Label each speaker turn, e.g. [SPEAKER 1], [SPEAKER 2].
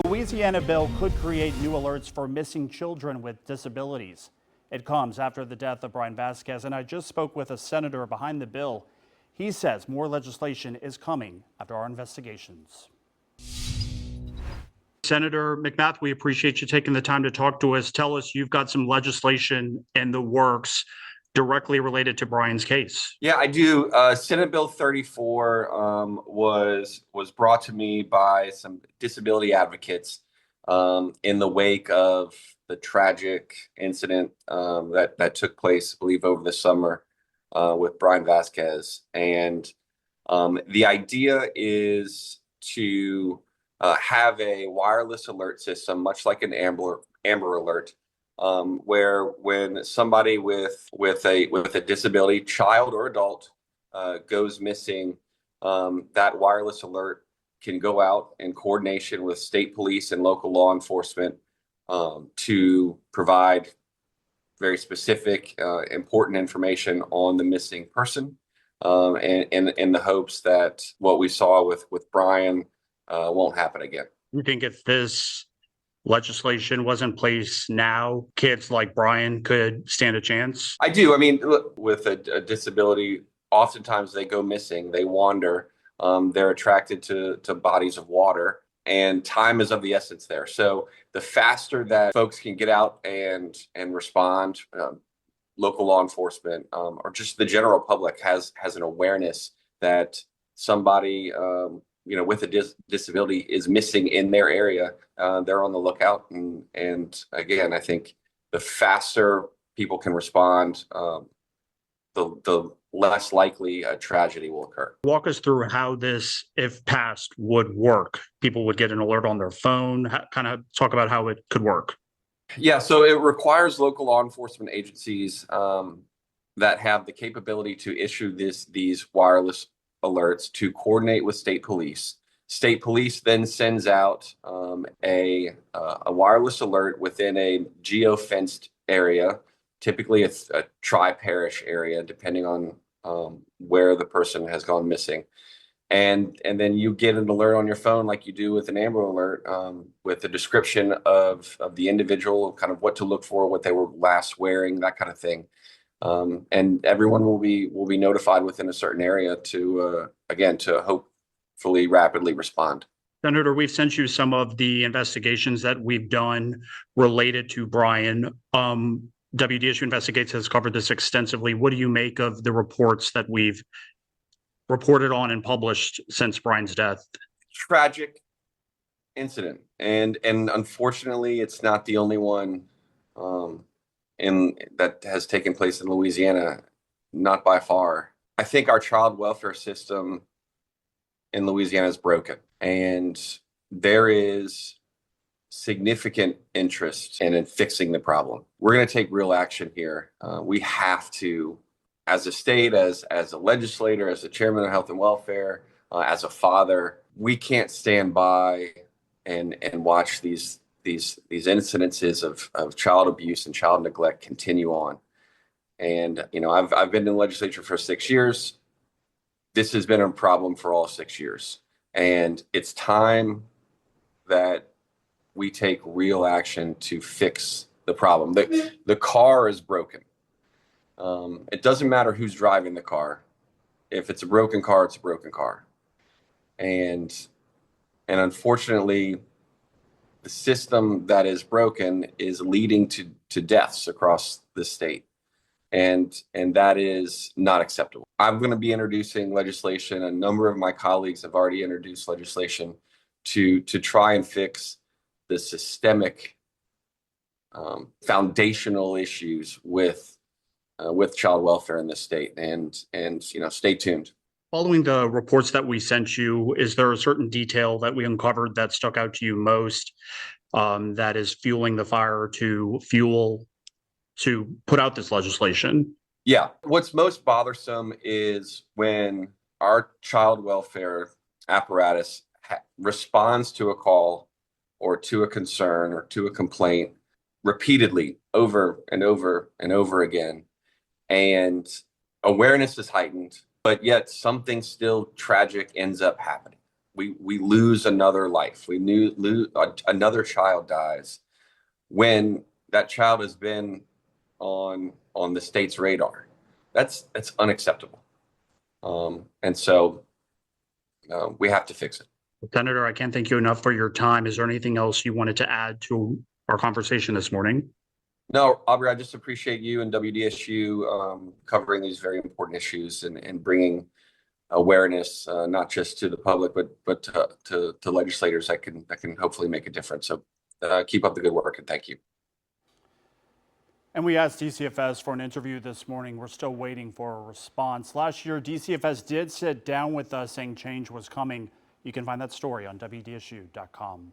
[SPEAKER 1] Louisiana bill could create new alerts for missing children with disabilities. It comes after the death of Brian Vasquez, and I just spoke with a senator behind the bill. He says more legislation is coming after our investigations. Senator McMath, we appreciate you taking the time to talk to us. Tell us, you've got some legislation in the works directly related to Brian's case.
[SPEAKER 2] Yeah, I do. Senate Bill 34 was brought to me by some disability advocates in the wake of the tragic incident that took place, I believe, over the summer with Brian Vasquez. And the idea is to have a wireless alert system, much like an Amber Alert, where when somebody with a disability, child or adult, goes missing, that wireless alert can go out in coordination with state police and local law enforcement to provide very specific, important information on the missing person, and in the hopes that what we saw with Brian won't happen again.
[SPEAKER 1] You think if this legislation was in place now, kids like Brian could stand a chance?
[SPEAKER 2] I do. I mean, look, with a disability, oftentimes they go missing, they wander, they're attracted to bodies of water, and time is of the essence there. So the faster that folks can get out and respond, local law enforcement, or just the general public has an awareness that somebody with a disability is missing in their area, they're on the lookout. And again, I think the faster people can respond, the less likely a tragedy will occur.
[SPEAKER 1] Walk us through how this, if passed, would work. People would get an alert on their phone. Kind of talk about how it could work.
[SPEAKER 2] Yeah, so it requires local law enforcement agencies that have the capability to issue these wireless alerts to coordinate with state police. State police then sends out a wireless alert within a geo-fenced area, typically a tri-parish area, depending on where the person has gone missing. And then you get an alert on your phone like you do with an Amber Alert, with a description of the individual, kind of what to look for, what they were last wearing, that kind of thing. And everyone will be notified within a certain area to hopefully rapidly respond.
[SPEAKER 1] Senator, we've sent you some of the investigations that we've done related to Brian. WDSU Investigates has covered this extensively. What do you make of the reports that we've reported on and published since Brian's death?
[SPEAKER 2] Tragic incident, and unfortunately, it's not the only one that has taken place in Louisiana, not by far. I think our child welfare system in Louisiana is broken, and there is significant interest in fixing the problem. We're going to take real action here. We have to, as a state, as a legislator, as the chairman of health and welfare, as a father, we can't stand by and watch these incidences of child abuse and child neglect continue on. And I've been in the legislature for 6 years. This has been a problem for all 6 years, and it's time that we take real action to fix the problem. The car is broken. It doesn't matter who's driving the car. If it's a broken car, it's a broken car. And unfortunately, the system that is broken is leading to deaths across the state. And that is not acceptable. I'm going to be introducing legislation. A number of my colleagues have already introduced legislation to try and fix the systemic foundational issues with child welfare in this state, and stay tuned.
[SPEAKER 1] Following the reports that we sent you, is there a certain detail that we uncovered that stuck out to you most, that is fueling the fire to put out this legislation?
[SPEAKER 2] Yeah, what's most bothersome is when our child welfare apparatus responds to a call or to a concern or to a complaint repeatedly over and over and over again, and awareness is heightened, but yet something still tragic ends up happening. we lose another life. We lose another child dies when that child has been on the state's radar. That's unacceptable. And so we have to fix it.
[SPEAKER 1] Senator, I can't thank you enough for your time. Is there anything else you wanted to add to our conversation this morning?
[SPEAKER 2] No, Aubrey, I just appreciate you and WDSU covering these very important issues and bringing awareness, not just to the public, but to legislators that can hopefully make a difference. So keep up the good work, and thank you.
[SPEAKER 3] And we asked DCFS for an interview this morning. We're still waiting for a response. Last year, DCFS did sit down with us saying change was coming. You can find that story on WDSU.com.